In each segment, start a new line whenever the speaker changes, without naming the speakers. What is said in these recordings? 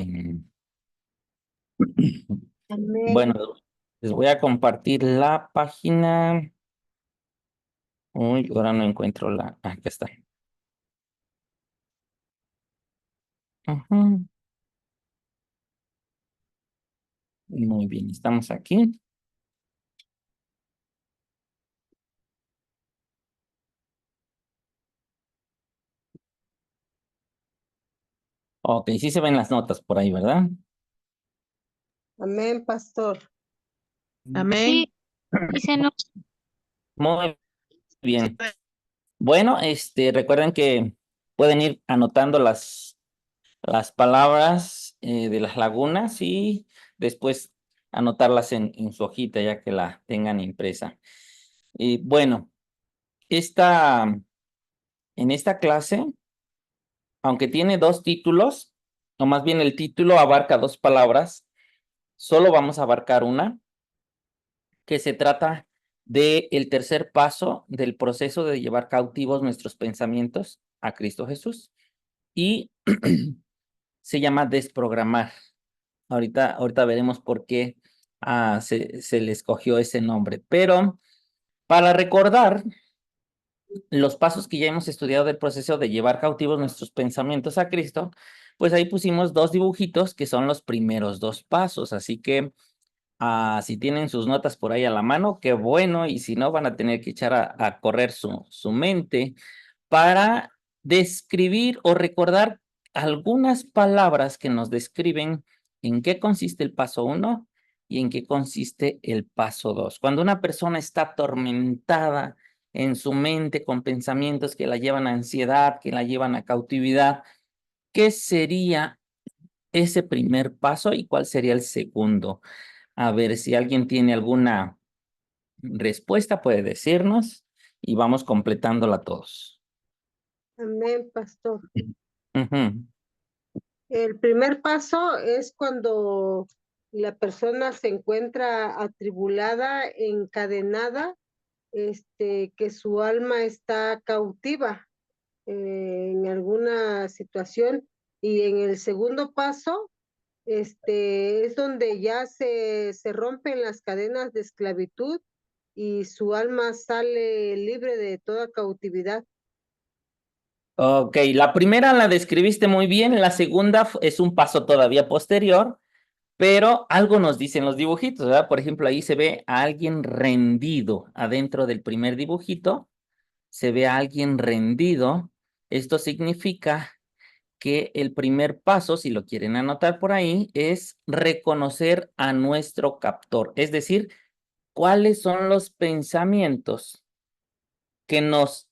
Amén.
Bueno, les voy a compartir la página. Uy, ahora no encuentro la. Aquí está. Ujú. Muy bien, estamos aquí. Ok, sí se ven las notas por ahí, ¿verdad?
Amén, pastor.
Amén.
Sí, dice no.
Muy bien. Bueno, recuerden que pueden ir anotando las palabras de las lagunas y después anotarlas en su hojita ya que la tengan impresa. Y bueno, en esta clase, aunque tiene dos títulos, o más bien el título abarca dos palabras, solo vamos a abarcar una, que se trata de el tercer paso del proceso de llevar cautivos nuestros pensamientos a Cristo Jesús. Y se llama desprogramar. Ahorita veremos por qué se le escogió ese nombre. Pero para recordar los pasos que ya hemos estudiado del proceso de llevar cautivos nuestros pensamientos a Cristo, pues ahí pusimos dos dibujitos que son los primeros dos pasos. Así que si tienen sus notas por ahí a la mano, qué bueno. Y si no, van a tener que echar a correr su mente para describir o recordar algunas palabras que nos describen en qué consiste el paso 1 y en qué consiste el paso 2. Cuando una persona está atormentada en su mente con pensamientos que la llevan a ansiedad, que la llevan a cautividad, ¿qué sería ese primer paso y cuál sería el segundo? A ver si alguien tiene alguna respuesta, puede decirnos y vamos completándola todos.
Amén, pastor.
Ujú.
El primer paso es cuando la persona se encuentra atribulada, encadenada, que su alma está cautiva en alguna situación. Y en el segundo paso, es donde ya se rompen las cadenas de esclavitud y su alma sale libre de toda cautividad.
Ok, la primera la describiste muy bien, la segunda es un paso todavía posterior, pero algo nos dicen los dibujitos, ¿verdad? Por ejemplo, ahí se ve a alguien rendido adentro del primer dibujito, se ve a alguien rendido. Esto significa que el primer paso, si lo quieren anotar por ahí, es reconocer a nuestro captor, es decir, cuáles son los pensamientos que nos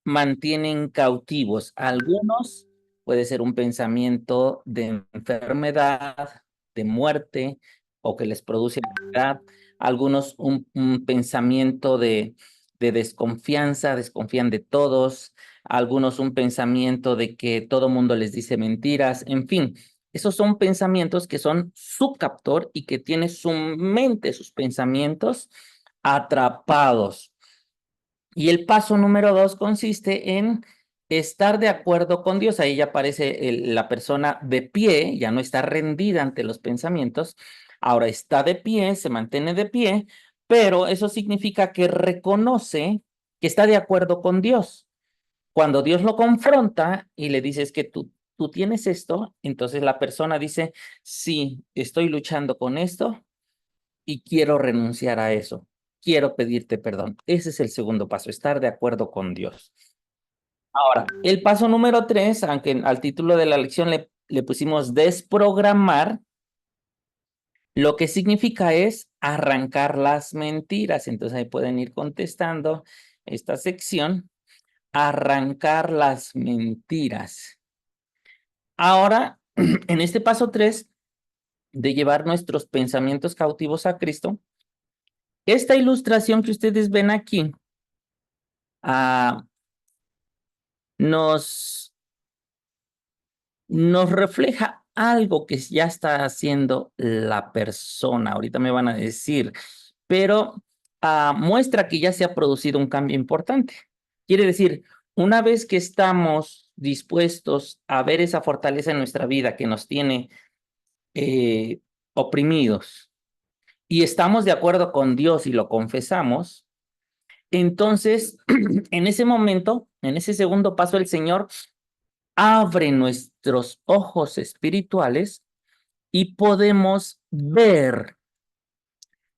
mantienen cautivos. Algunos puede ser un pensamiento de enfermedad, de muerte, o que les produce ansiedad. Algunos un pensamiento de desconfianza, desconfían de todos. Algunos un pensamiento de que todo mundo les dice mentiras. En fin, esos son pensamientos que son su captor y que tiene su mente, sus pensamientos atrapados. Y el paso número 2 consiste en estar de acuerdo con Dios. Ahí ya aparece la persona de pie, ya no está rendida ante los pensamientos, ahora está de pie, se mantiene de pie, pero eso significa que reconoce que está de acuerdo con Dios. Cuando Dios lo confronta y le dices que tú tienes esto, entonces la persona dice, sí, estoy luchando con esto y quiero renunciar a eso. Quiero pedirte perdón. Ese es el segundo paso, estar de acuerdo con Dios. Ahora, el paso número 3, aunque al título de la lección le pusimos desprogramar, lo que significa es arrancar las mentiras. Entonces ahí pueden ir contestando esta sección, arrancar las mentiras. Ahora, en este paso 3 de llevar nuestros pensamientos cautivos a Cristo, esta ilustración que ustedes ven aquí ah, nos refleja algo que ya está haciendo la persona. Ahorita me van a decir, pero muestra que ya se ha producido un cambio importante. Quiere decir, una vez que estamos dispuestos a ver esa fortaleza en nuestra vida que nos tiene oprimidos y estamos de acuerdo con Dios y lo confesamos, entonces en ese momento, en ese segundo paso, el Señor abre nuestros ojos espirituales y podemos ver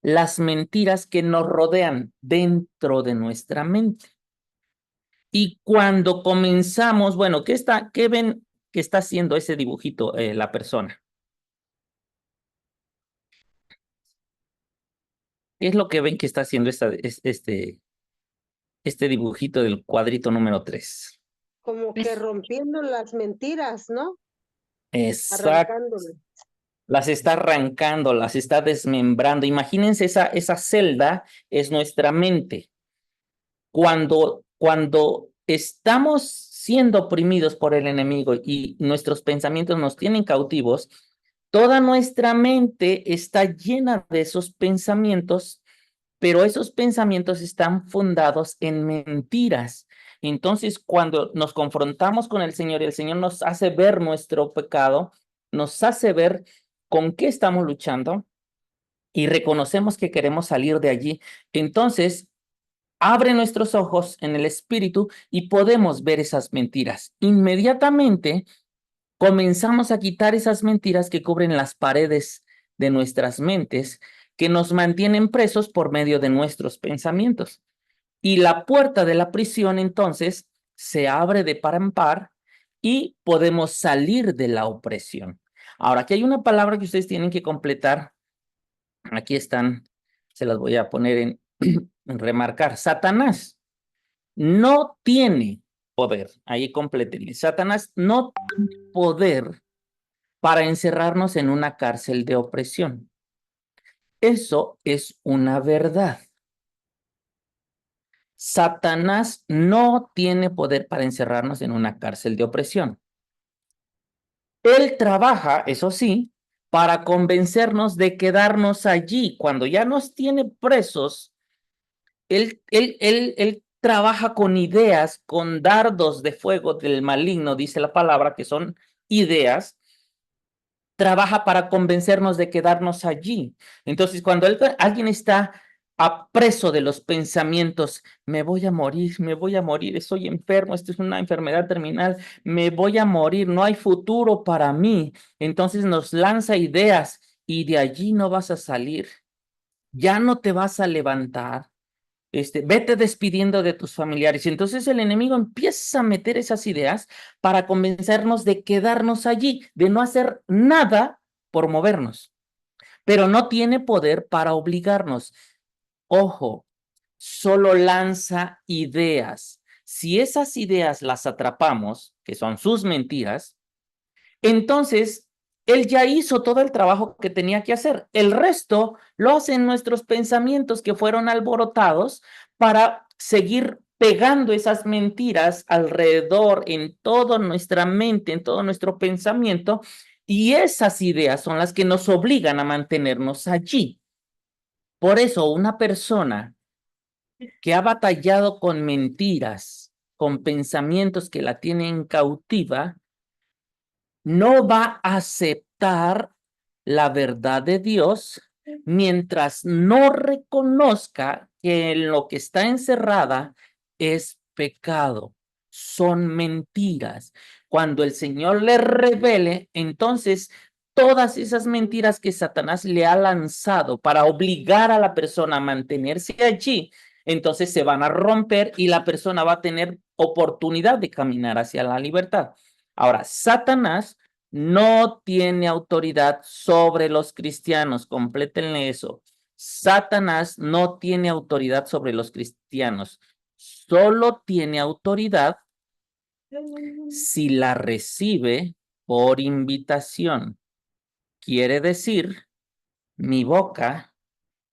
las mentiras que nos rodean dentro de nuestra mente. Y cuando comenzamos, bueno, ¿qué ven que está haciendo ese dibujito la persona? ¿Qué es lo que ven que está haciendo este dibujito del cuadrito número 3?
Como que rompiendo las mentiras, ¿no?
Exacto.
Arrancándolas.
Las está arrancando, las está desmembrando. Imagínense esa celda es nuestra mente. Cuando estamos siendo oprimidos por el enemigo y nuestros pensamientos nos tienen cautivos, toda nuestra mente está llena de esos pensamientos, pero esos pensamientos están fundados en mentiras. Entonces, cuando nos confrontamos con el Señor y el Señor nos hace ver nuestro pecado, nos hace ver con qué estamos luchando y reconocemos que queremos salir de allí, entonces abre nuestros ojos en el espíritu y podemos ver esas mentiras. Inmediatamente comenzamos a quitar esas mentiras que cubren las paredes de nuestras mentes, que nos mantienen presos por medio de nuestros pensamientos. Y la puerta de la prisión entonces se abre de par en par y podemos salir de la opresión. Ahora, aquí hay una palabra que ustedes tienen que completar. Aquí están, se las voy a poner en remarcar. Satanás no tiene poder. Ahí complétenle. Satanás no tiene poder para encerrarnos en una cárcel de opresión. Eso es una verdad. Satanás no tiene poder para encerrarnos en una cárcel de opresión. Él trabaja, eso sí, para convencernos de quedarnos allí. Cuando ya nos tiene presos, él trabaja con ideas, con dardos de fuego del maligno, dice la palabra, que son ideas. Trabaja para convencernos de quedarnos allí. Entonces, cuando alguien está preso de los pensamientos, me voy a morir, estoy enfermo, esto es una enfermedad terminal, me voy a morir, no hay futuro para mí. Entonces nos lanza ideas y de allí no vas a salir, ya no te vas a levantar. Vete despidiendo de tus familiares. Y entonces el enemigo empieza a meter esas ideas para convencernos de quedarnos allí, de no hacer nada por movernos, pero no tiene poder para obligarnos. Ojo, solo lanza ideas. Si esas ideas las atrapamos, que son sus mentiras, entonces él ya hizo todo el trabajo que tenía que hacer. El resto lo hacen nuestros pensamientos que fueron alborotados para seguir pegando esas mentiras alrededor en toda nuestra mente, en todo nuestro pensamiento, y esas ideas son las que nos obligan a mantenernos allí. Por eso una persona que ha batallado con mentiras, con pensamientos que la tienen cautiva, no va a aceptar la verdad de Dios mientras no reconozca que en lo que está encerrada es pecado, son mentiras. Cuando el Señor le revele, entonces todas esas mentiras que Satanás le ha lanzado para obligar a la persona a mantenerse allí, entonces se van a romper y la persona va a tener oportunidad de caminar hacia la libertad. Ahora, Satanás no tiene autoridad sobre los cristianos, complétenle eso. Satanás no tiene autoridad sobre los cristianos, solo tiene autoridad si la recibe por invitación. Quiere decir, mi boca,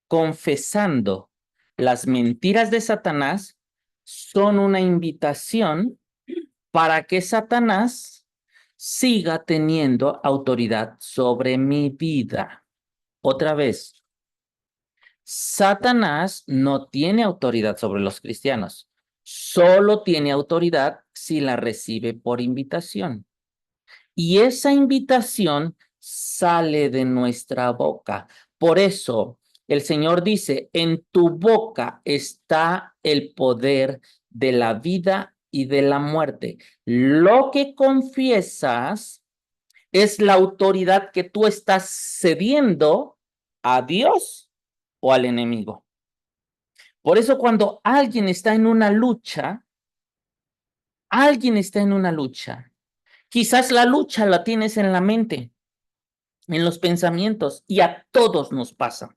confesando las mentiras de Satanás, son una invitación para que Satanás siga teniendo autoridad sobre mi vida. Otra vez, Satanás no tiene autoridad sobre los cristianos, solo tiene autoridad si la recibe por invitación. Y esa invitación sale de nuestra boca. Por eso el Señor dice, en tu boca está el poder de la vida y de la muerte. Lo que confiesas es la autoridad que tú estás cediendo a Dios o al enemigo. Por eso cuando alguien está en una lucha, quizás la lucha la tienes en la mente, en los pensamientos, y a todos nos pasa.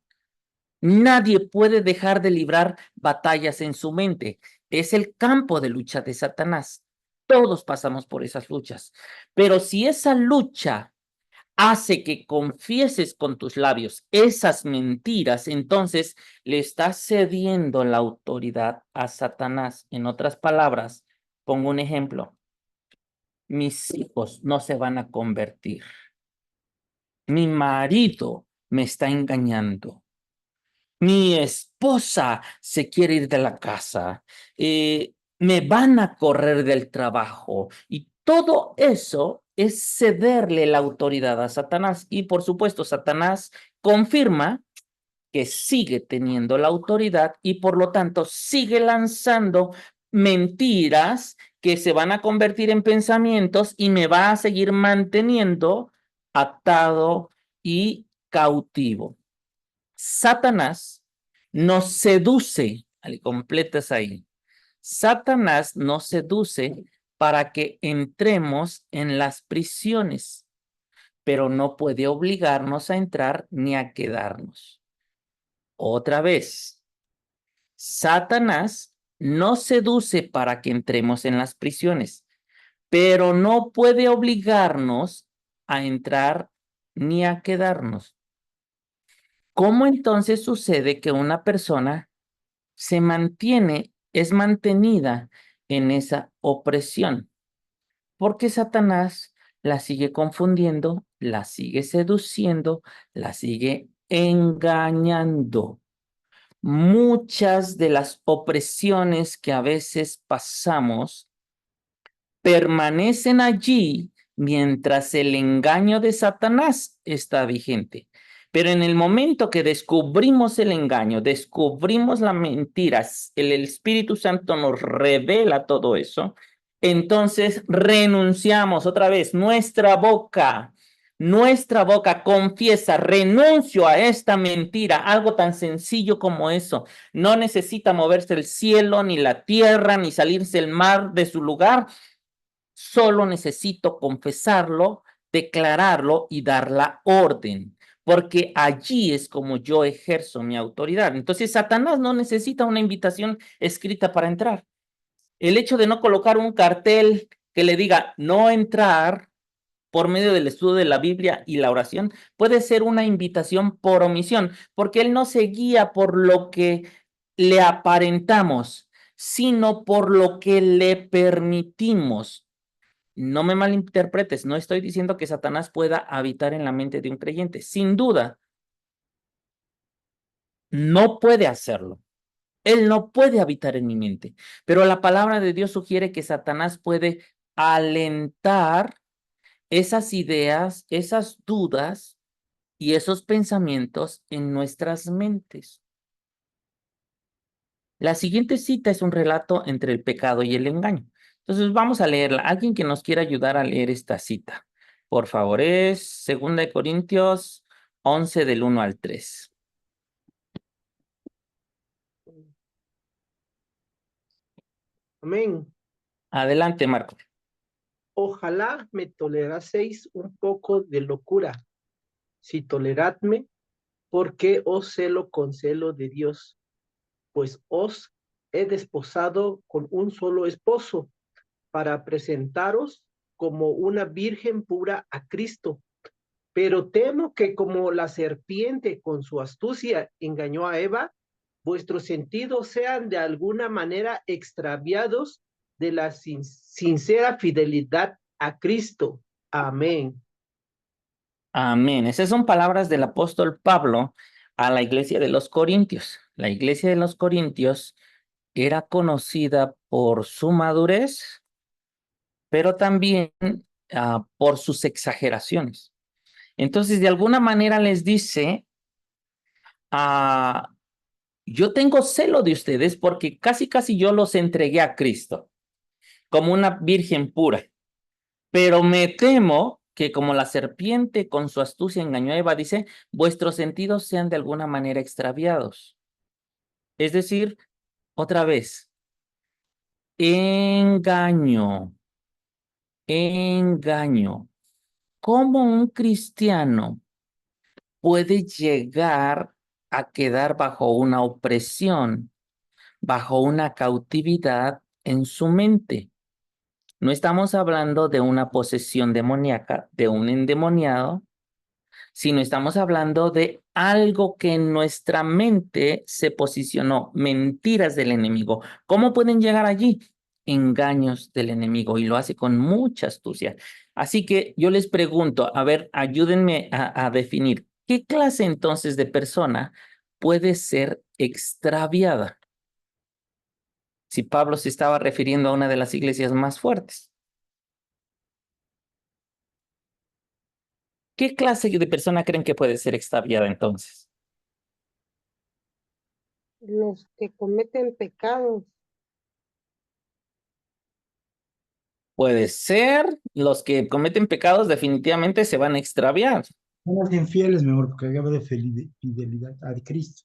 Nadie puede dejar de librar batallas en su mente. Es el campo de lucha de Satanás. Todos pasamos por esas luchas. Pero si esa lucha hace que confieses con tus labios esas mentiras, entonces le estás cediendo la autoridad a Satanás. En otras palabras, pongo un ejemplo. Mis hijos no se van a convertir. Mi marido me está engañando. Mi esposa se quiere ir de la casa. Me van a correr del trabajo. Y todo eso es cederle la autoridad a Satanás. Y por supuesto, Satanás confirma que sigue teniendo la autoridad y por lo tanto sigue lanzando mentiras que se van a convertir en pensamientos y me va a seguir manteniendo atado y cautivo. Satanás nos seduce, completas ahí. Satanás nos seduce para que entremos en las prisiones, pero no puede obligarnos a entrar ni a quedarnos. Otra vez, Satanás nos seduce para que entremos en las prisiones, pero no puede obligarnos a entrar ni a quedarnos. ¿Cómo entonces sucede que una persona es mantenida en esa opresión? Porque Satanás la sigue confundiendo, la sigue seduciendo, la sigue engañando. Muchas de las opresiones que a veces pasamos permanecen allí mientras el engaño de Satanás está vigente. Pero en el momento que descubrimos el engaño, descubrimos las mentiras, el Espíritu Santo nos revela todo eso, entonces renunciamos otra vez. Nuestra boca confiesa, renuncio a esta mentira, algo tan sencillo como eso. No necesita moverse el cielo, ni la tierra, ni salirse el mar de su lugar. Solo necesito confesarlo, declararlo y dar la orden, porque allí es como yo ejerzo mi autoridad. Entonces, Satanás no necesita una invitación escrita para entrar. El hecho de no colocar un cartel que le diga no entrar por medio del estudio de la Biblia y la oración puede ser una invitación por omisión, porque él no se guía por lo que le aparentamos, sino por lo que le permitimos. No me malinterpretes, no estoy diciendo que Satanás pueda habitar en la mente de un creyente. Sin duda, no puede hacerlo. Él no puede habitar en mi mente. Pero la palabra de Dios sugiere que Satanás puede alentar esas ideas, esas dudas y esos pensamientos en nuestras mentes. La siguiente cita es un relato entre el pecado y el engaño. Entonces vamos a leerla. Alguien que nos quiera ayudar a leer esta cita. Por favor, es 2 Corintios 11 del 1 al 3.
Amén.
Adelante, Marco.
Ojalá me toleraseis un poco de locura. Si toleradme, porque os celo con celo de Dios, pues os he desposado con un solo esposo, para presentaros como una virgen pura a Cristo. Pero temo que como la serpiente con su astucia engañó a Eva, vuestros sentidos sean de alguna manera extraviados de la sincera fidelidad a Cristo. Amén.
Amén. Esas son palabras del apóstol Pablo a la iglesia de los Corintios. La iglesia de los Corintios era conocida por su madurez, pero también por sus exageraciones. Entonces, de alguna manera les dice, yo tengo celo de ustedes porque casi yo los entregué a Cristo como una virgen pura, pero me temo que como la serpiente con su astucia engañó a Eva, dice, vuestros sentidos sean de alguna manera extraviados. Es decir, otra vez, engaño. ¿Cómo un cristiano puede llegar a quedar bajo una opresión, bajo una cautividad en su mente? No estamos hablando de una posesión demoníaca, de un endemoniado, sino estamos hablando de algo que en nuestra mente se posicionó, mentiras del enemigo. ¿Cómo pueden llegar allí? Engaños del enemigo, y lo hace con mucha astucia. Así que yo les pregunto, a ver, ayúdenme a definir, ¿qué clase entonces de persona puede ser extraviada? Si Pablo se estaba refiriendo a una de las iglesias más fuertes. ¿Qué clase de persona creen que puede ser extraviada entonces?
Los que cometen pecados.
Puede ser, los que cometen pecados definitivamente se van a extraviar.
Son los infieles, mejor, porque habla de fidelidad a Cristo.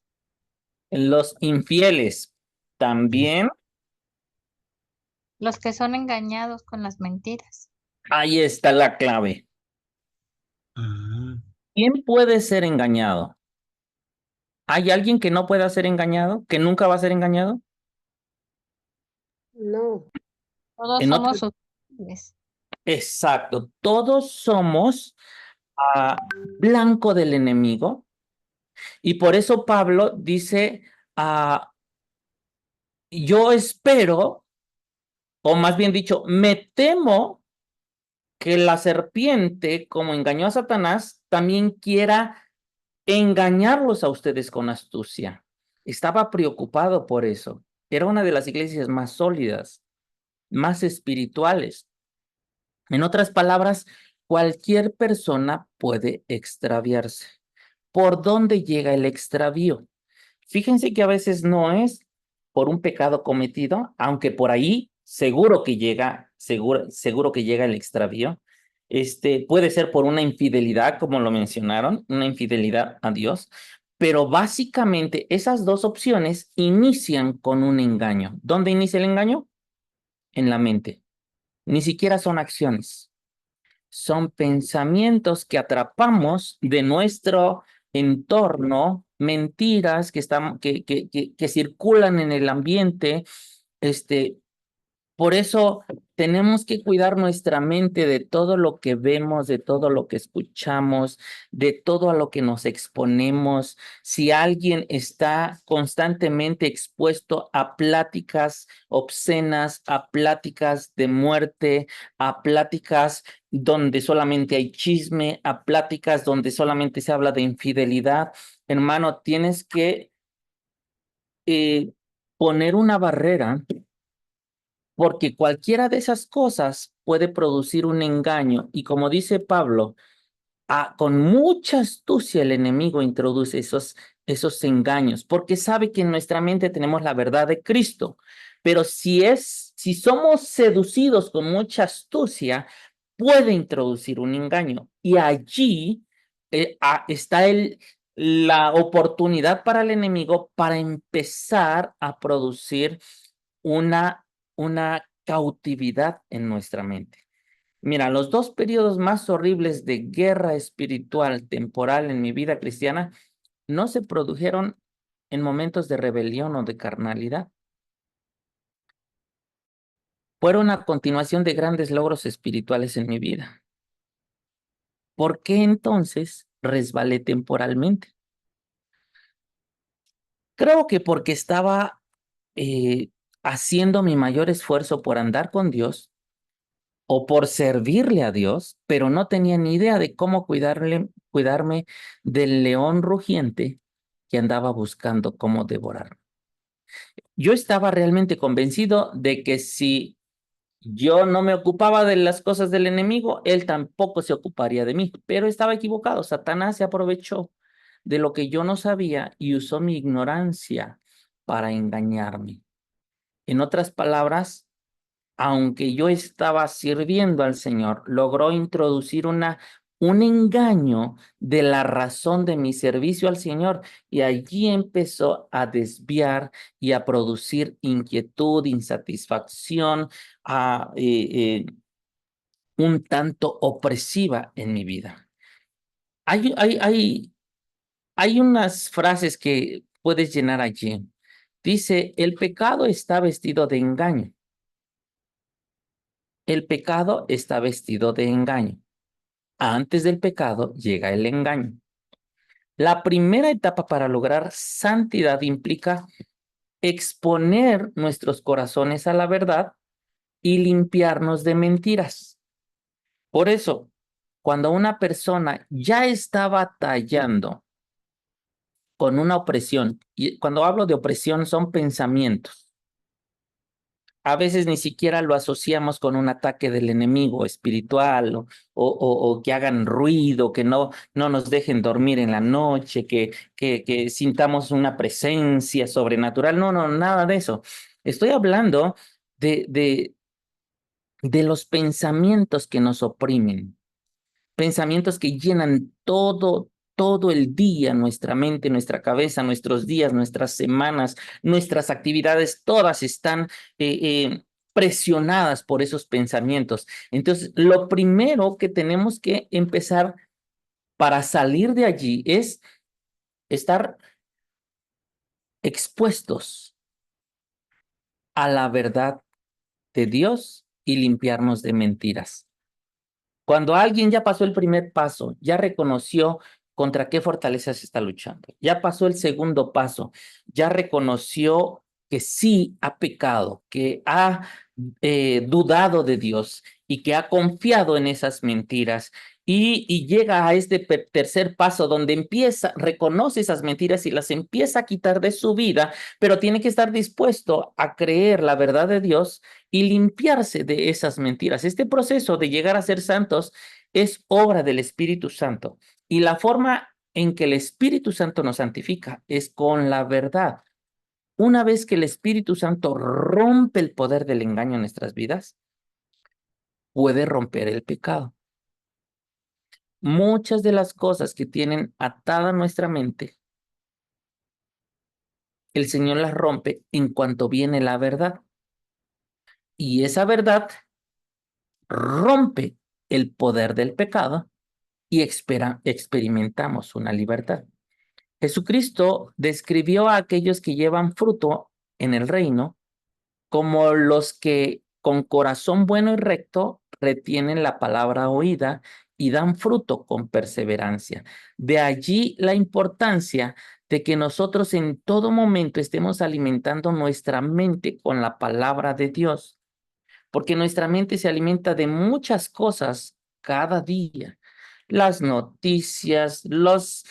Los infieles también,
Los que son engañados con las mentiras.
ahí está la clave.
Ah,
¿Quién puede ser engañado? ¿Hay alguien que no pueda ser engañado? ¿Que nunca va a ser engañado?
No,
Todos
En otro,
somos susceptibles.
exacto, todos somos blanco del enemigo, y por eso Pablo dice, yo espero, o más bien dicho, me temo que la serpiente, como engañó a Satanás, también quiera engañarlos a ustedes con astucia. Estaba preocupado por eso. Era una de las iglesias más sólidas, más espirituales. En otras palabras, cualquier persona puede extraviarse. ¿Por dónde llega el extravío? Fíjense que a veces no es por un pecado cometido, aunque por ahí seguro que llega, seguro que llega el extravío. Puede ser por una infidelidad, como lo mencionaron, una infidelidad a Dios, pero básicamente esas dos opciones inician con un engaño. ¿Dónde inicia el engaño? En la mente. Ni siquiera son acciones, son pensamientos que atrapamos de nuestro entorno, mentiras que circulan en el ambiente. Por eso tenemos que cuidar nuestra mente de todo lo que vemos, de todo lo que escuchamos, de todo a lo que nos exponemos. Si alguien está constantemente expuesto a pláticas obscenas, a pláticas de muerte, a pláticas donde solamente hay chisme, a pláticas donde solamente se habla de infidelidad, hermano, tienes que poner una barrera, porque cualquiera de esas cosas puede producir un engaño. Y como dice Pablo, con mucha astucia el enemigo introduce esos engaños, porque sabe que en nuestra mente tenemos la verdad de Cristo. Pero si somos seducidos con mucha astucia, puede introducir un engaño. Y allí está la oportunidad para el enemigo para empezar a producir una cautividad en nuestra mente. Mira, los dos periodos más horribles de guerra espiritual temporal en mi vida cristiana no se produjeron en momentos de rebelión o de carnalidad. Fueron a continuación de grandes logros espirituales en mi vida. ¿Por qué entonces resbalé temporalmente? Creo que porque estaba haciendo mi mayor esfuerzo por andar con Dios o por servirle a Dios, pero no tenía ni idea de cómo cuidarme del león rugiente que andaba buscando cómo devorarme. Yo estaba realmente convencido de que si yo no me ocupaba de las cosas del enemigo, él tampoco se ocuparía de mí, pero estaba equivocado. Satanás se aprovechó de lo que yo no sabía y usó mi ignorancia para engañarme. En otras palabras, aunque yo estaba sirviendo al Señor, logró introducir un engaño de la razón de mi servicio al Señor, y allí empezó a desviar y a producir inquietud, insatisfacción, un tanto opresiva en mi vida. Hay unas frases que puedes llenar allí. Dice, el pecado está vestido de engaño. El pecado está vestido de engaño. Antes del pecado llega el engaño. La primera etapa para lograr santidad implica exponer nuestros corazones a la verdad y limpiarnos de mentiras. Por eso, cuando una persona ya está batallando con una opresión, y cuando hablo de opresión son pensamientos, a veces ni siquiera lo asociamos con un ataque del enemigo espiritual o que hagan ruido, que no nos dejen dormir en la noche, que sintamos una presencia sobrenatural. No, nada de eso. Estoy hablando de los pensamientos que nos oprimen, pensamientos que llenan todo el día nuestra mente, nuestra cabeza, nuestros días, nuestras semanas, nuestras actividades, todas están presionadas por esos pensamientos. Entonces, lo primero que tenemos que empezar para salir de allí es estar expuestos a la verdad de Dios y limpiarnos de mentiras. Cuando alguien ya pasó el primer paso, ya reconoció contra qué fortalezas está luchando, ya pasó el segundo paso, ya reconoció que sí ha pecado, que ha dudado de Dios y que ha confiado en esas mentiras, y llega a este tercer paso donde reconoce esas mentiras y las empieza a quitar de su vida, pero tiene que estar dispuesto a creer la verdad de Dios y limpiarse de esas mentiras. Este proceso de llegar a ser santos es obra del Espíritu Santo, y la forma en que el Espíritu Santo nos santifica es con la verdad. Una vez que el Espíritu Santo rompe el poder del engaño en nuestras vidas, puede romper el pecado. Muchas de las cosas que tienen atada nuestra mente, el Señor las rompe en cuanto viene la verdad. Y esa verdad rompe el poder del pecado y experimentamos una libertad. Jesucristo describió a aquellos que llevan fruto en el reino como los que con corazón bueno y recto retienen la palabra oída y dan fruto con perseverancia. De allí la importancia de que nosotros en todo momento estemos alimentando nuestra mente con la palabra de Dios, porque nuestra mente se alimenta de muchas cosas cada día. Las noticias, los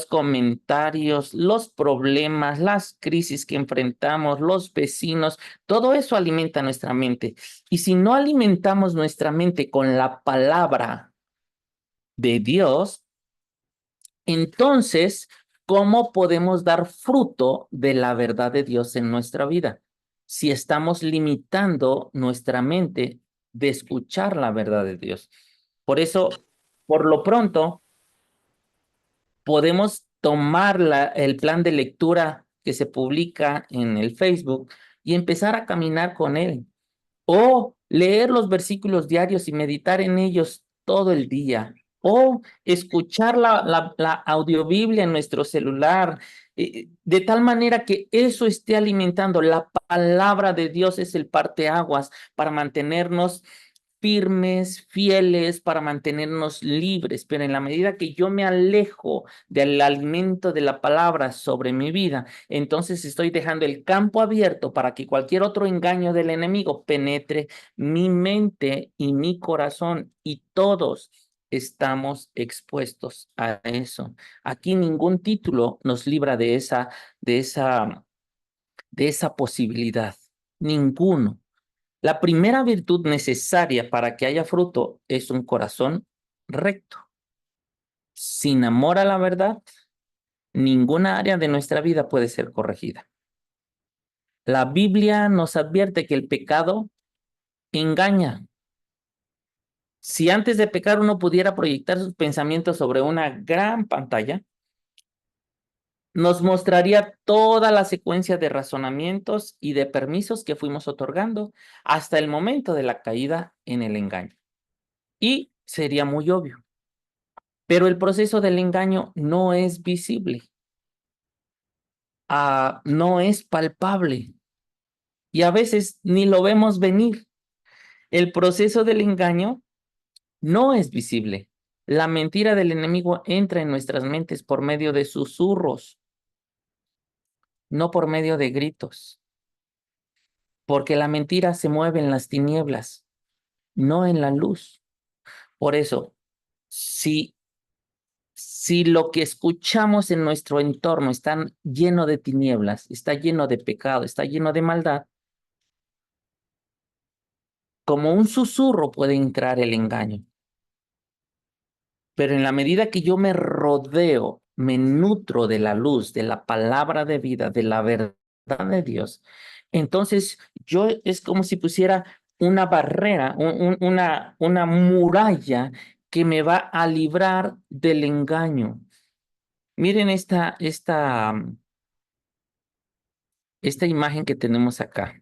comentarios, los problemas, las crisis que enfrentamos, los vecinos, todo eso alimenta nuestra mente. Y si no alimentamos nuestra mente con la palabra de Dios, entonces, ¿cómo podemos dar fruto de la verdad de Dios en nuestra vida? Si estamos limitando nuestra mente de escuchar la verdad de Dios. Por eso, por lo pronto, podemos tomar el plan de lectura que se publica en el Facebook y empezar a caminar con él, o leer los versículos diarios y meditar en ellos todo el día, o escuchar la audiobiblia en nuestro celular, de tal manera que eso esté alimentando. La palabra de Dios es el parteaguas para mantenernos firmes, fieles, para mantenernos libres, pero en la medida que yo me alejo del alimento de la palabra sobre mi vida, entonces estoy dejando el campo abierto para que cualquier otro engaño del enemigo penetre mi mente y mi corazón, y todos estamos expuestos a eso. Aquí ningún título nos libra de esa posibilidad, ninguno. La primera virtud necesaria para que haya fruto es un corazón recto. Sin amor a la verdad, ninguna área de nuestra vida puede ser corregida. La Biblia nos advierte que el pecado engaña. Si antes de pecar uno pudiera proyectar sus pensamientos sobre una gran pantalla, nos mostraría toda la secuencia de razonamientos y de permisos que fuimos otorgando hasta el momento de la caída en el engaño. Y sería muy obvio. Pero el proceso del engaño no es visible, no es palpable y a veces ni lo vemos venir. El proceso del engaño no es visible. La mentira del enemigo entra en nuestras mentes por medio de susurros, no por medio de gritos, porque la mentira se mueve en las tinieblas, no en la luz. Por eso, si lo que escuchamos en nuestro entorno está lleno de tinieblas, está lleno de pecado, está lleno de maldad, como un susurro puede entrar el engaño. Pero en la medida que yo me rodeo, me nutro de la luz, de la palabra de vida, de la verdad de Dios, entonces yo es como si pusiera una barrera, una muralla que me va a librar del engaño. Miren esta imagen que tenemos acá.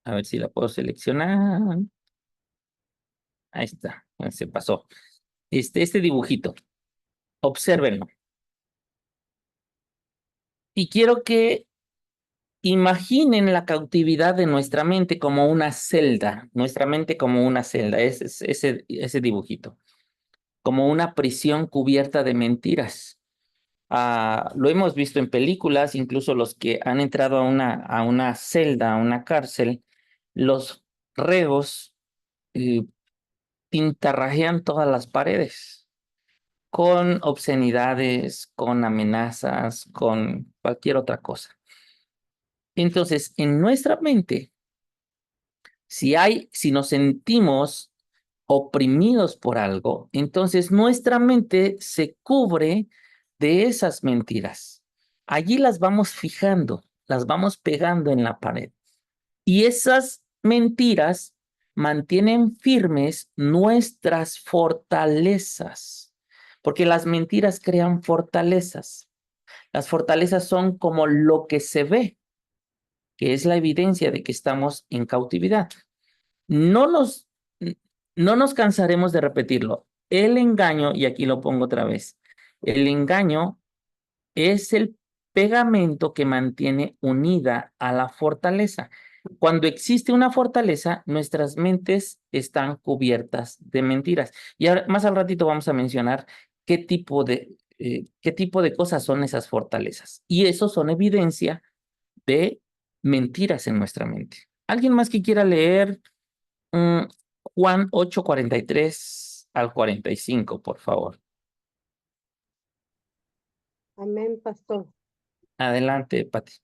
A ver si la puedo seleccionar. Ahí está, se pasó. Este dibujito, obsérvenlo. Y quiero que imaginen la cautividad de nuestra mente como una celda, nuestra mente como una celda, ese dibujito, como una prisión cubierta de mentiras. Lo hemos visto en películas, incluso los que han entrado a una celda, a una cárcel, los reos pintarrajean todas las paredes con obscenidades, con amenazas, con cualquier otra cosa. Entonces, en nuestra mente, si nos sentimos oprimidos por algo, entonces nuestra mente se cubre de esas mentiras. Allí las vamos fijando, las vamos pegando en la pared. Y esas mentiras mantienen firmes nuestras fortalezas, porque las mentiras crean fortalezas. Las fortalezas son como lo que se ve, que es la evidencia de que estamos en cautividad. No nos cansaremos de repetirlo. El engaño, y aquí lo pongo otra vez, el engaño es el pegamento que mantiene unida a la fortaleza. Cuando existe una fortaleza, nuestras mentes están cubiertas de mentiras. Y ahora, más al ratito vamos a mencionar qué tipo de cosas son esas fortalezas. Y eso son evidencia de mentiras en nuestra mente. ¿Alguien más que quiera leer Juan 8:43 al 45, por favor?
Amén, pastor.
Adelante, Pati.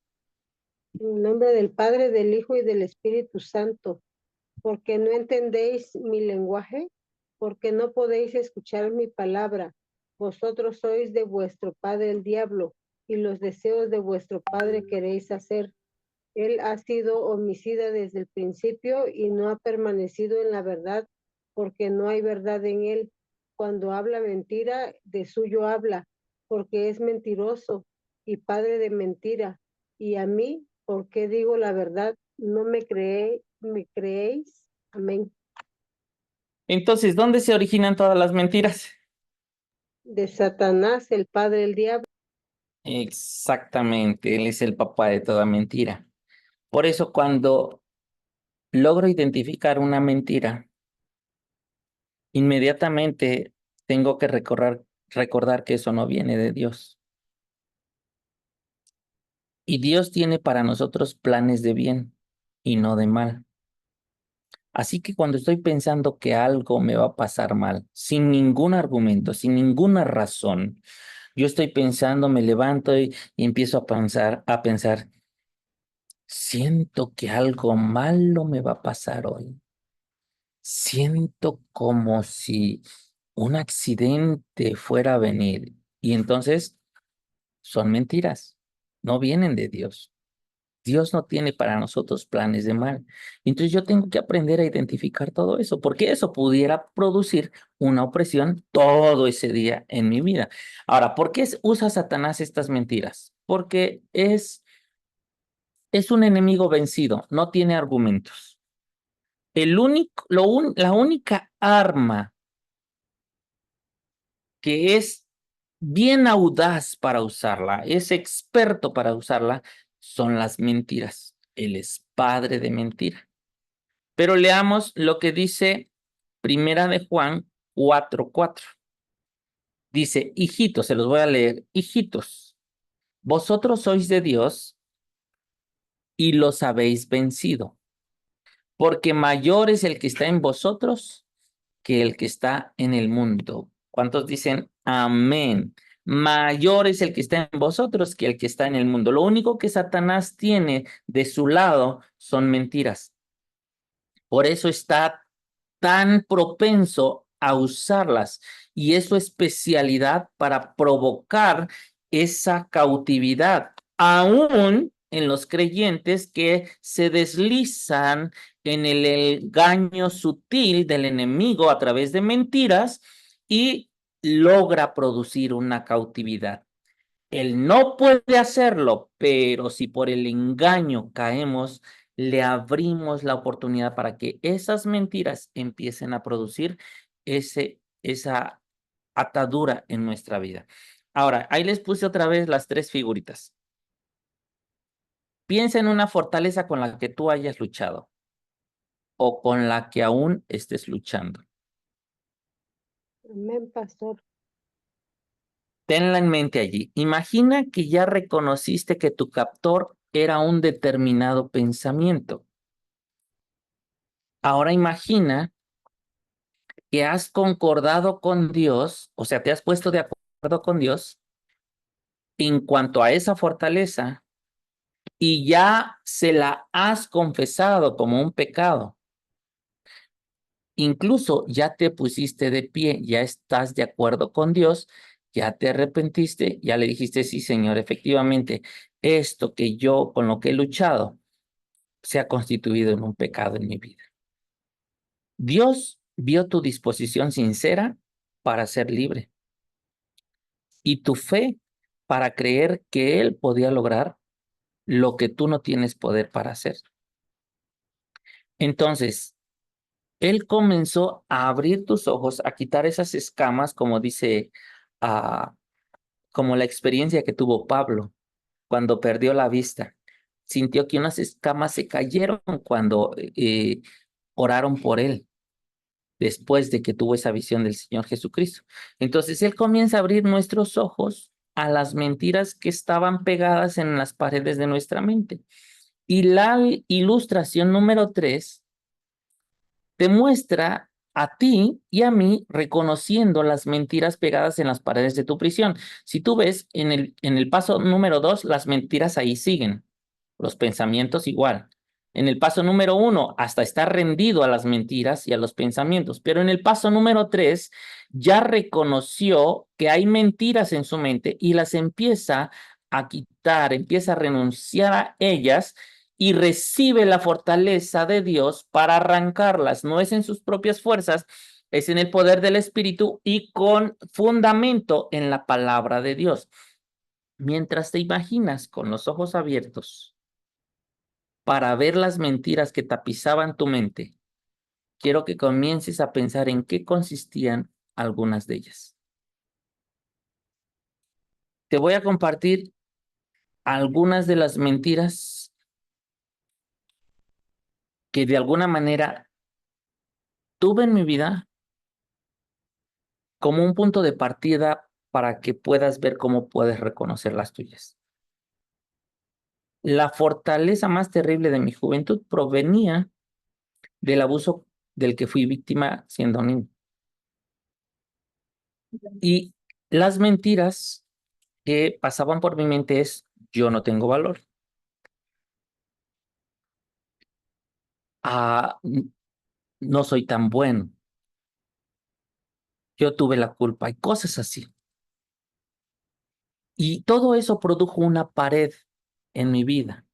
En el nombre del Padre, del Hijo y del Espíritu Santo, porque no entendéis mi lenguaje, porque no podéis escuchar mi palabra. Vosotros sois de vuestro padre el diablo, y los deseos de vuestro padre queréis hacer. Él ha sido homicida desde el principio y no ha permanecido en la verdad, porque no hay verdad en él. Cuando habla mentira, de suyo habla, porque es mentiroso y padre de mentira. Y a mí, porque digo la verdad, no me creéis. Amén.
Entonces, ¿dónde se originan todas las mentiras?
De Satanás, el padre del diablo.
Exactamente, él es el papá de toda mentira. Por eso, cuando logro identificar una mentira, inmediatamente tengo que recordar que eso no viene de Dios. Y Dios tiene para nosotros planes de bien y no de mal. Así que cuando estoy pensando que algo me va a pasar mal, sin ningún argumento, sin ninguna razón, yo estoy pensando, me levanto y empiezo a pensar, siento que algo malo me va a pasar hoy. Siento como si un accidente fuera a venir. Y entonces son mentiras, no vienen de Dios. Dios no tiene para nosotros planes de mal. Entonces yo tengo que aprender a identificar todo eso, porque eso pudiera producir una opresión todo ese día en mi vida. Ahora, ¿por qué usa Satanás estas mentiras? Porque es un enemigo vencido, no tiene argumentos. La única arma que es bien audaz para usarla, es experto para usarla, son las mentiras. Él es padre de mentira. Pero leamos lo que dice Primera de Juan 4:4. Dice, hijitos, se los voy a leer, hijitos, vosotros sois de Dios y los habéis vencido, porque mayor es el que está en vosotros que el que está en el mundo. ¿Cuántos dicen amén? Mayor es el que está en vosotros que el que está en el mundo. Lo único que Satanás tiene de su lado son mentiras. Por eso está tan propenso a usarlas y es su especialidad para provocar esa cautividad, aún en los creyentes que se deslizan en el engaño sutil del enemigo a través de mentiras y logra producir una cautividad. Él no puede hacerlo, pero si por el engaño caemos, le abrimos la oportunidad para que esas mentiras empiecen a producir esa atadura en nuestra vida. Ahora, ahí les puse otra vez las tres figuritas. Piensa en una fortaleza con la que tú hayas luchado o con la que aún estés luchando.
Amén, pastor.
Tenla en mente allí. Imagina que ya reconociste que tu captor era un determinado pensamiento. Ahora imagina que has concordado con Dios, o sea, te has puesto de acuerdo con Dios en cuanto a esa fortaleza y ya se la has confesado como un pecado. Incluso ya te pusiste de pie, ya estás de acuerdo con Dios, ya te arrepentiste, ya le dijiste, sí, Señor, efectivamente, esto que yo con lo que he luchado se ha constituido en un pecado en mi vida. Dios vio tu disposición sincera para ser libre y tu fe para creer que Él podía lograr lo que tú no tienes poder para hacer. Entonces, Él comenzó a abrir tus ojos, a quitar esas escamas, como dice, como la experiencia que tuvo Pablo cuando perdió la vista. Sintió que unas escamas se cayeron cuando oraron por él, después de que tuvo esa visión del Señor Jesucristo. Entonces Él comienza a abrir nuestros ojos a las mentiras que estaban pegadas en las paredes de nuestra mente. Y la ilustración número 3 te muestra a ti y a mí reconociendo las mentiras pegadas en las paredes de tu prisión. Si tú ves en el paso número 2, las mentiras ahí siguen, los pensamientos igual. En el paso número 1, hasta estar rendido a las mentiras y a los pensamientos. Pero en el paso número 3, ya reconoció que hay mentiras en su mente y las empieza a quitar, empieza a renunciar a ellas y recibe la fortaleza de Dios para arrancarlas. No es en sus propias fuerzas, es en el poder del Espíritu y con fundamento en la palabra de Dios. Mientras te imaginas con los ojos abiertos para ver las mentiras que tapizaban tu mente, quiero que comiences a pensar en qué consistían algunas de ellas. Te voy a compartir algunas de las mentiras que de alguna manera tuve en mi vida como un punto de partida para que puedas ver cómo puedes reconocer las tuyas. La fortaleza más terrible de mi juventud provenía del abuso del que fui víctima siendo niño. Y las mentiras que pasaban por mi mente es, yo no tengo valor. no soy tan bueno, yo tuve la culpa y cosas así. Y todo eso produjo una pared en mi vida.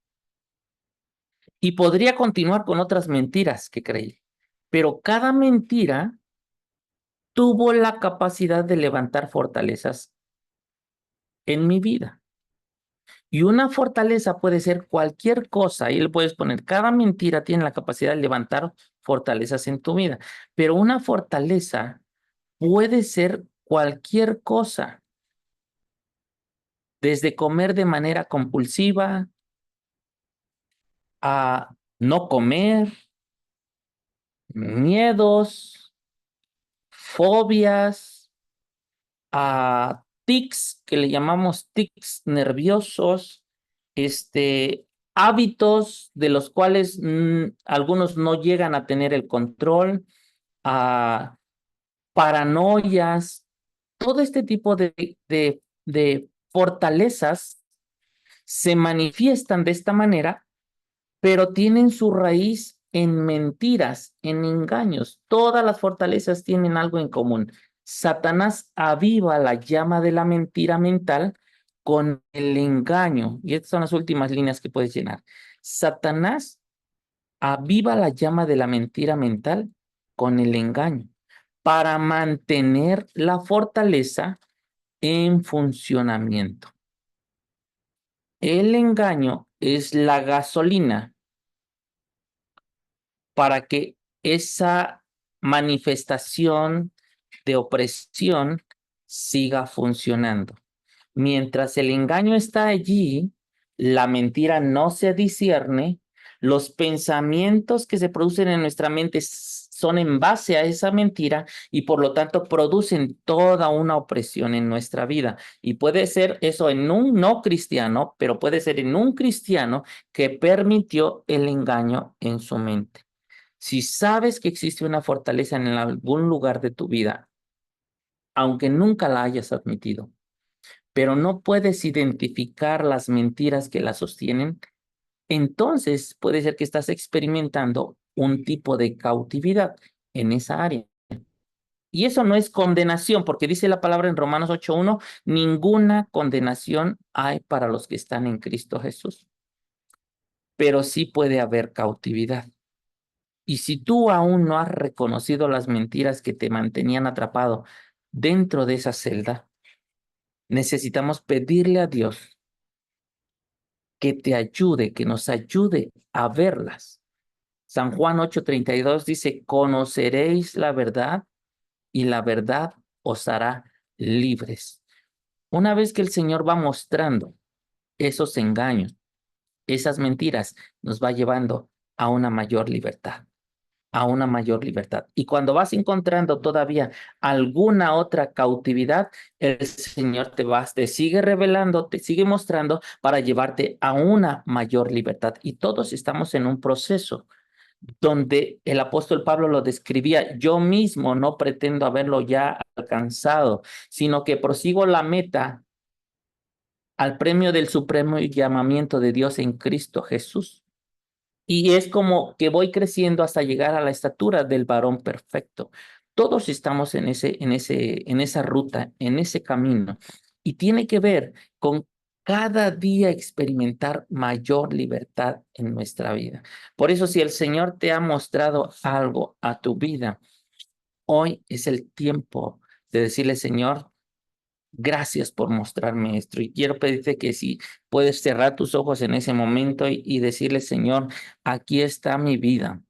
Y podría continuar con otras mentiras que creí, pero cada mentira tuvo la capacidad de levantar fortalezas en mi vida. Y una fortaleza puede ser cualquier cosa, ahí le puedes poner, cada mentira tiene la capacidad de levantar fortalezas en tu vida, pero una fortaleza puede ser cualquier cosa, desde comer de manera compulsiva, a no comer, miedos, fobias, a tics, que le llamamos tics nerviosos, hábitos de los cuales algunos no llegan a tener el control, a paranoias, todo este tipo de fortalezas se manifiestan de esta manera, pero tienen su raíz en mentiras, en engaños. Todas las fortalezas tienen algo en común. Satanás aviva la llama de la mentira mental con el engaño. Y estas son las últimas líneas que puedes llenar. Satanás aviva la llama de la mentira mental con el engaño para mantener la fortaleza en funcionamiento. El engaño es la gasolina para que esa manifestación de opresión siga funcionando. Mientras el engaño está allí, la mentira no se discierne, los pensamientos que se producen en nuestra mente son en base a esa mentira y por lo tanto producen toda una opresión en nuestra vida. Y puede ser eso en un no cristiano, pero puede ser en un cristiano que permitió el engaño en su mente. Si sabes que existe una fortaleza en algún lugar de tu vida, aunque nunca la hayas admitido, pero no puedes identificar las mentiras que la sostienen, entonces puede ser que estás experimentando un tipo de cautividad en esa área. Y eso no es condenación, porque dice la palabra en Romanos 8:1, ninguna condenación hay para los que están en Cristo Jesús. Pero sí puede haber cautividad. Y si tú aún no has reconocido las mentiras que te mantenían atrapado dentro de esa celda, necesitamos pedirle a Dios que te ayude, que nos ayude a verlas. San Juan 8:32 dice, conoceréis la verdad y la verdad os hará libres. Una vez que el Señor va mostrando esos engaños, esas mentiras, nos va llevando a una mayor libertad. A una mayor libertad. Y cuando vas encontrando todavía alguna otra cautividad, el Señor te sigue revelando, te sigue mostrando para llevarte a una mayor libertad. Y todos estamos en un proceso donde el apóstol Pablo lo describía, yo mismo no pretendo haberlo ya alcanzado, sino que prosigo la meta al premio del supremo llamamiento de Dios en Cristo Jesús. Y es como que voy creciendo hasta llegar a la estatura del varón perfecto. Todos estamos en esa ruta, en ese camino. Y tiene que ver con cada día experimentar mayor libertad en nuestra vida. Por eso, si el Señor te ha mostrado algo a tu vida, hoy es el tiempo de decirle, Señor, gracias por mostrarme esto. Y quiero pedirte que si puedes cerrar tus ojos en ese momento y decirle, Señor, aquí está mi vida.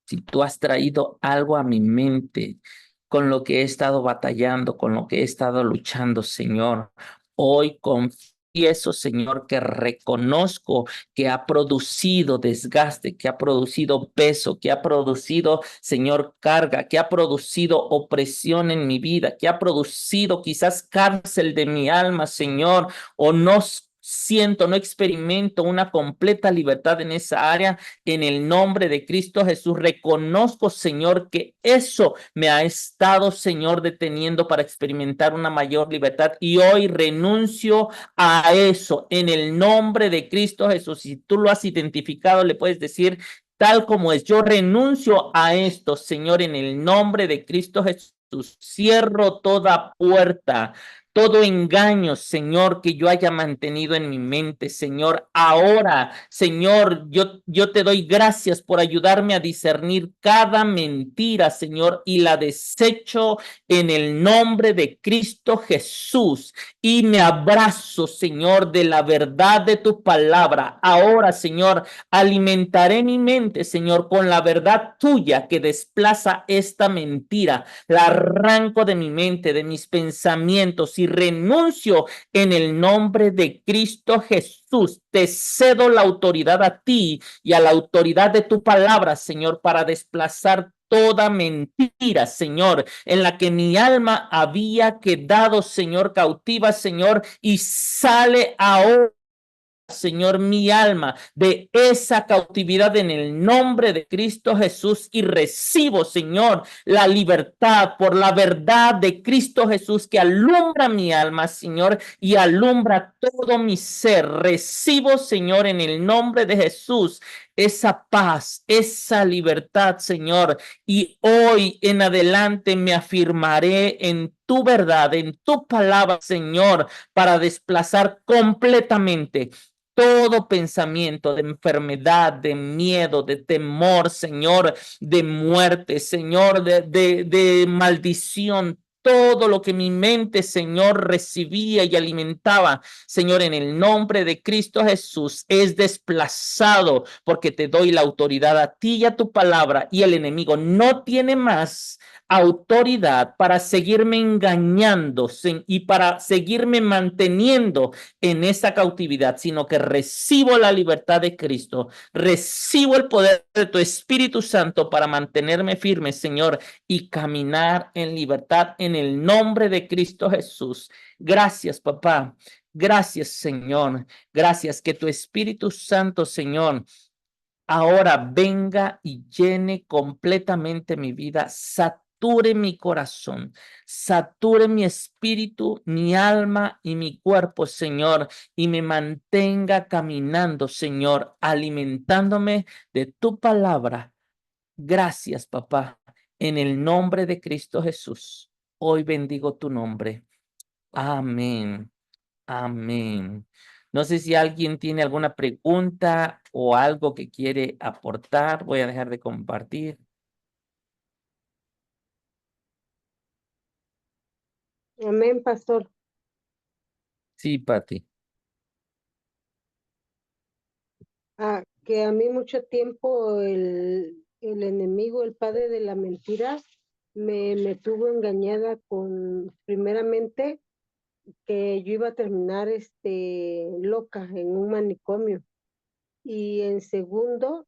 Si tú has traído algo a mi mente con lo que he estado batallando, con lo que he estado luchando, Señor, hoy confieso, Señor, que reconozco que ha producido desgaste, que ha producido peso, que ha producido, Señor, carga, que ha producido opresión en mi vida, que ha producido quizás cárcel de mi alma, Señor, o no siento, no experimento una completa libertad en esa área. En el nombre de Cristo Jesús, reconozco, Señor, que eso me ha estado, Señor, deteniendo para experimentar una mayor libertad. Y hoy renuncio a eso en el nombre de Cristo Jesús. Si tú lo has identificado, le puedes decir, tal como es. Yo renuncio a esto, Señor, en el nombre de Cristo Jesús. Cierro toda puerta, todo engaño, Señor, que yo haya mantenido en mi mente, Señor. Ahora, Señor, yo te doy gracias por ayudarme a discernir cada mentira, Señor, y la desecho en el nombre de Cristo Jesús. Y me abrazo, Señor, de la verdad de tu palabra. Ahora, Señor, alimentaré mi mente, Señor, con la verdad tuya que desplaza esta mentira. La arranco de mi mente, de mis pensamientos y renuncio en el nombre de Cristo Jesús. Te cedo la autoridad a ti y a la autoridad de tu palabra, Señor, para desplazar toda mentira, Señor, en la que mi alma había quedado, Señor, cautiva, Señor, y sale ahora, Señor, mi alma de esa cautividad en el nombre de Cristo Jesús y recibo, Señor, la libertad por la verdad de Cristo Jesús que alumbra mi alma, Señor, y alumbra todo mi ser. Recibo, Señor, en el nombre de Jesús, esa paz, esa libertad, Señor, y hoy en adelante me afirmaré en tu verdad, en tu palabra, Señor, para desplazar completamente todo pensamiento de enfermedad, de miedo, de temor, Señor, de muerte, Señor, de maldición. Todo lo que mi mente, Señor, recibía y alimentaba, Señor, en el nombre de Cristo Jesús, es desplazado porque te doy la autoridad a ti y a tu palabra, y el enemigo no tiene más autoridad para seguirme engañando y para seguirme manteniendo en esa cautividad, sino que recibo la libertad de Cristo, recibo el poder de tu Espíritu Santo para mantenerme firme, Señor, y caminar en libertad en el nombre de Cristo Jesús. Gracias, papá. Gracias, Señor. Gracias que tu Espíritu Santo, Señor, ahora venga y llene completamente mi vida, sature mi corazón, sature mi espíritu, mi alma y mi cuerpo, Señor, y me mantenga caminando, Señor, alimentándome de tu palabra. Gracias, papá, en el nombre de Cristo Jesús. Hoy bendigo tu nombre. Amén. Amén. No sé si alguien tiene alguna pregunta o algo que quiere aportar. Voy a dejar de compartir.
Amén, pastor.
Sí, Pati.
Que a mí mucho tiempo el enemigo, el padre de la mentira, me tuvo engañada con, primeramente, que yo iba a terminar loca en un manicomio. Y en segundo,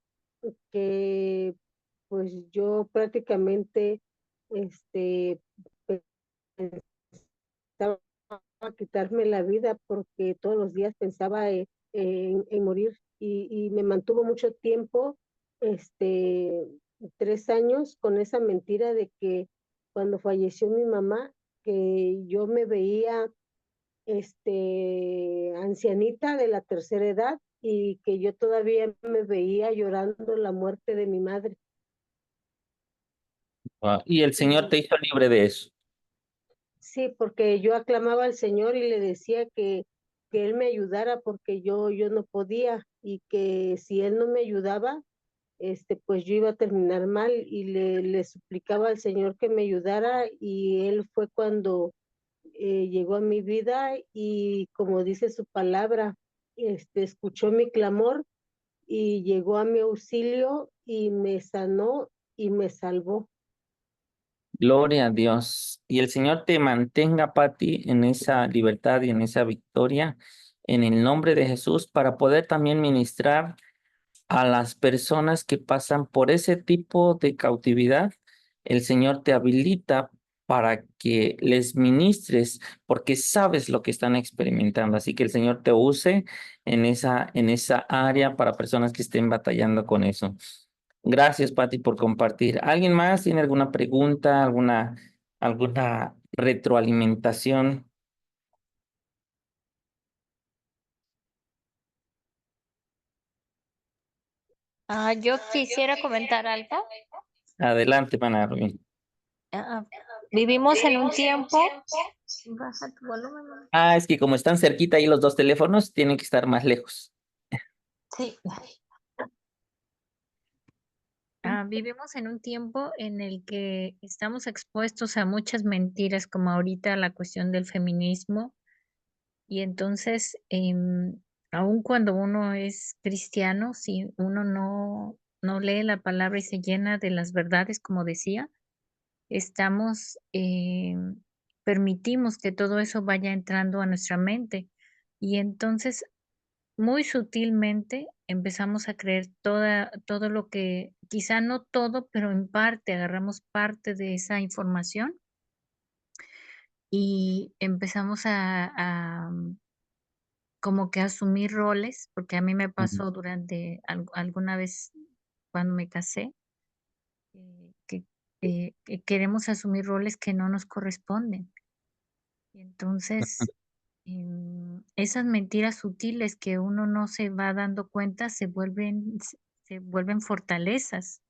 que pues yo prácticamente pensaba quitarme la vida porque todos los días pensaba en morir y me mantuvo mucho tiempo, 3 años con esa mentira de que cuando falleció mi mamá, que yo me veía ancianita de la tercera edad y que yo todavía me veía llorando la muerte de mi madre.
Y el Señor te hizo libre de eso.
Sí, porque yo aclamaba al Señor y le decía que Él me ayudara porque yo no podía y que si Él no me ayudaba, pues yo iba a terminar mal y le suplicaba al Señor que me ayudara y Él fue cuando llegó a mi vida y como dice su palabra, escuchó mi clamor y llegó a mi auxilio y me sanó y me salvó.
Gloria a Dios. Y el Señor te mantenga, Pati, en esa libertad y en esa victoria, en el nombre de Jesús, para poder también ministrar a las personas que pasan por ese tipo de cautividad. El Señor te habilita para que les ministres porque sabes lo que están experimentando. Así que el Señor te use en esa área para personas que estén batallando con eso. Gracias, Pati, por compartir. ¿Alguien más tiene alguna pregunta, alguna retroalimentación?
Yo quisiera comentar algo.
Adelante, hermana Rubí.
Vivimos en un tiempo. Baja tu volumen, mamá.
Es que como están cerquita ahí los dos teléfonos, tienen que estar más lejos.
Sí. Vivimos en un tiempo en el que estamos expuestos a muchas mentiras, como ahorita la cuestión del feminismo. Y entonces, aun cuando uno es cristiano, si uno no lee la palabra y se llena de las verdades, como decía, estamos, permitimos que todo eso vaya entrando a nuestra mente. Y entonces, muy sutilmente empezamos a creer todo lo que, quizá no todo, pero en parte, agarramos parte de esa información y empezamos como que asumir roles, porque a mí me
Ujú,
pasó durante alguna vez cuando me casé, que que queremos asumir roles que no nos corresponden. Y entonces, esas mentiras sutiles que uno no se va dando cuenta se vuelven fortalezas.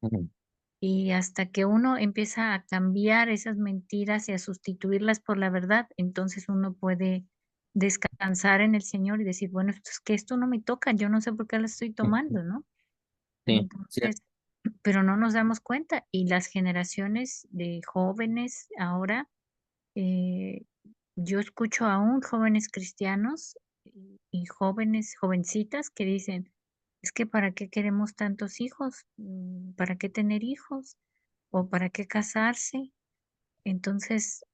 ujú,
Y hasta que uno empieza a cambiar esas mentiras y a sustituirlas por la verdad, entonces uno puede descansar en el Señor y decir, bueno, esto es que esto no me toca, yo no sé por qué la estoy
ujú.
tomando, ¿no?
Sí, cierto.
Entonces, pero no nos damos cuenta y las generaciones de jóvenes ahora, eh, yo escucho aún jóvenes cristianos y jóvenes, jovencitas que dicen, es que ¿para qué queremos tantos hijos? ¿Para qué tener hijos? ¿O para qué casarse? Entonces,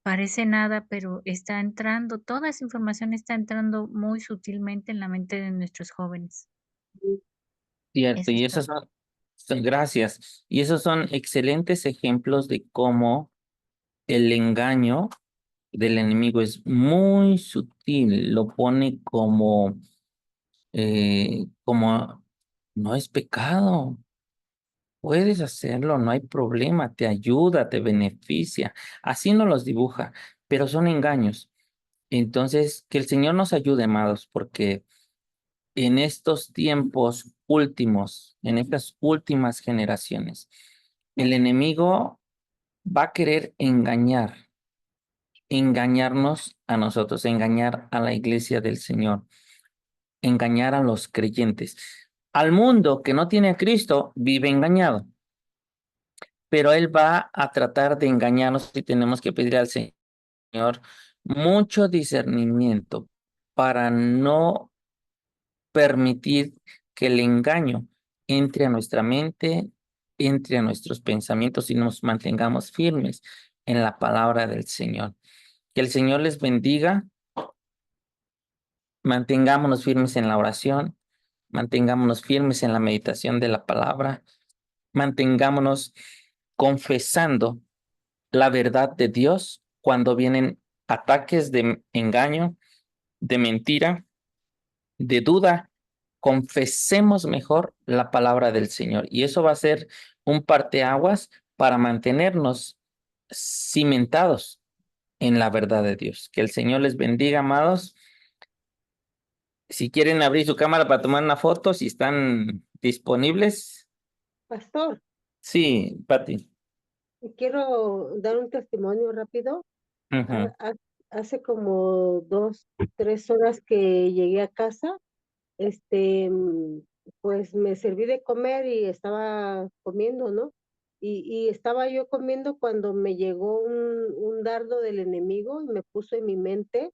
parece nada, pero está entrando, toda esa información está entrando muy sutilmente en la mente de nuestros jóvenes.
Cierto,
Eso
y
es
esos
todo.
gracias. Y esos son excelentes ejemplos de cómo el engaño del enemigo es muy sutil, lo pone como no es pecado, puedes hacerlo, no hay problema, te ayuda, te beneficia. Así nos los dibuja, pero son engaños. Entonces, que el Señor nos ayude, amados, porque en estos tiempos últimos, en estas últimas generaciones, el enemigo va a querer engañarnos a nosotros, engañar a la iglesia del Señor, engañar a los creyentes. Al mundo que no tiene a Cristo vive engañado, pero él va a tratar de engañarnos y tenemos que pedir al Señor mucho discernimiento para no permitir que el engaño entre a nuestra mente, entre a nuestros pensamientos y nos mantengamos firmes en la palabra del Señor. Que el Señor les bendiga, mantengámonos firmes en la oración, mantengámonos firmes en la meditación de la palabra, mantengámonos confesando la verdad de Dios cuando vienen ataques de engaño, de mentira, de duda. Confesemos mejor la palabra del Señor y eso va a ser un parteaguas para mantenernos cimentados en la verdad de Dios. Que el Señor les bendiga, amados. Si quieren abrir su cámara para tomar una foto, si están disponibles.
Pastor,
Sí, Pati.
quiero dar un testimonio rápido.
Ujú,
Ha- ha- Hace como 2, 3 horas que llegué a casa, este, pues me serví de comer y estaba comiendo, ¿no? Y estaba yo comiendo cuando me llegó un dardo del enemigo y me puso en mi mente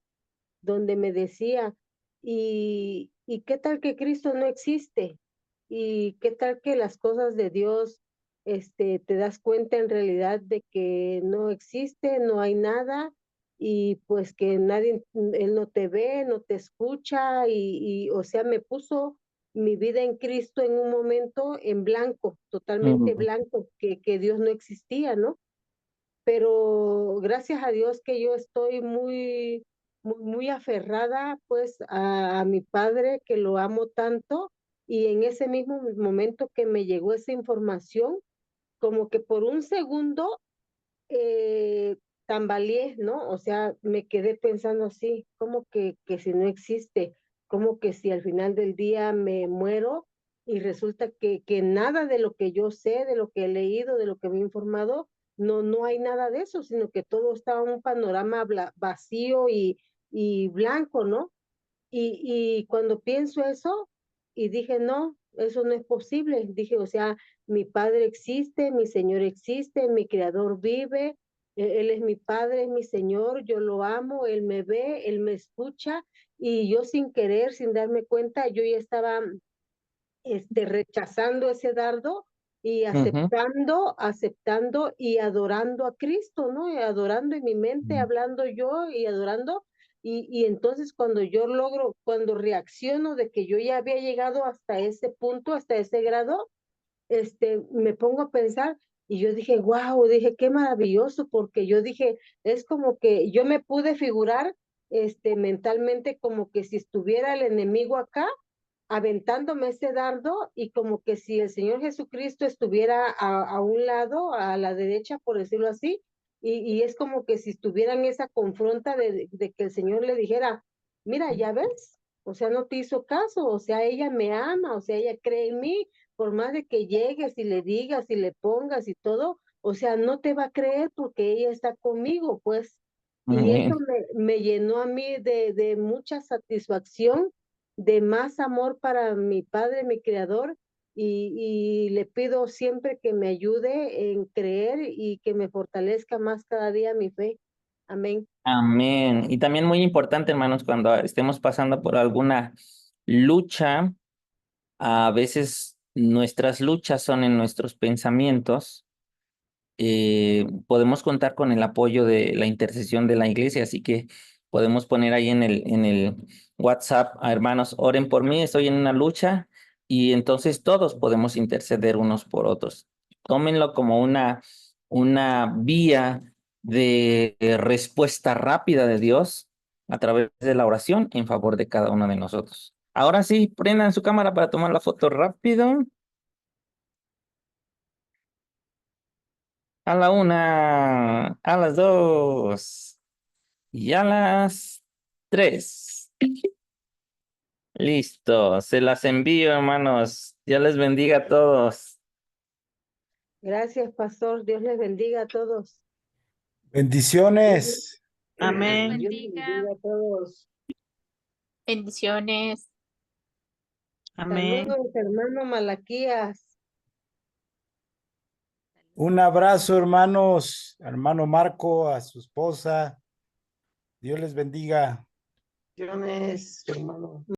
donde me decía, ¿y qué tal que Cristo no existe? ¿Y qué tal que las cosas de Dios, te das cuenta en realidad de que no existe, no hay nada, y pues que nadie, Él no te ve, no te escucha, o sea, me puso mi vida en Cristo en un momento en blanco, totalmente
ujú,
blanco, que Dios no existía, ¿no? Pero gracias a Dios que yo estoy muy aferrada pues a mi padre que lo amo tanto y en ese mismo momento que me llegó esa información, como que por un segundo tambaleé, ¿no? O sea, me quedé pensando así, como que si no existe, como que si al final del día me muero y resulta que nada de lo que yo sé, de lo que he leído, de lo que me he informado, no hay nada de eso, sino que todo está un panorama vacío y blanco, ¿no? Y cuando pienso eso, y dije, no, eso no es posible. Dije, o sea, mi padre existe, mi Señor existe, mi Creador vive, Él es mi padre, es mi Señor, yo lo amo, Él me ve, Él me escucha, y yo sin querer, sin darme cuenta, yo ya estaba rechazando ese dardo y
Ujú.
aceptando y adorando a Cristo, ¿no? Y adorando en mi mente, hablando yo y adorando. Y entonces cuando reacciono de que yo ya había llegado hasta ese punto, hasta ese grado, me pongo a pensar y yo dije, wow, dije, qué maravilloso, porque yo dije, es como que yo me pude figurar, mentalmente como que si estuviera el enemigo acá aventándome ese dardo y como que si el Señor Jesucristo estuviera a un lado, a la derecha, por decirlo así, y es como que si estuviera en esa confronta de que el Señor le dijera, mira, ya ves, o sea, no te hizo caso, o sea, ella me ama, o sea, ella cree en mí, por más de que llegues y le digas y le pongas y todo, o sea, no te va a creer porque ella está conmigo, pues. Y eso
Amén.
me llenó a mí de mucha satisfacción, de más amor para mi Padre, mi Creador, y le pido siempre que me ayude en creer y que me fortalezca más cada día mi fe. Amén.
Amén. Y también muy importante, hermanos, cuando estemos pasando por alguna lucha, a veces nuestras luchas son en nuestros pensamientos. Podemos contar con el apoyo de la intercesión de la iglesia, así que podemos poner ahí en el WhatsApp, hermanos, oren por mí, estoy en una lucha, y entonces todos podemos interceder unos por otros. Tómenlo como una vía de respuesta rápida de Dios a través de la oración en favor de cada uno de nosotros. Ahora sí, prendan su cámara para tomar la foto rápido. A la 1, a las 2 y a las 3. Listo, se las envío, hermanos. Dios les bendiga a todos.
Gracias, pastor. Dios les bendiga a todos.
Bendiciones.
Amén.
Dios les bendiga a todos.
Bendiciones.
Amén.
Saludos, hermano Malaquías.
Un abrazo, hermanos. Hermano Marco, a su esposa. Dios les bendiga.
Bendiciones, hermano.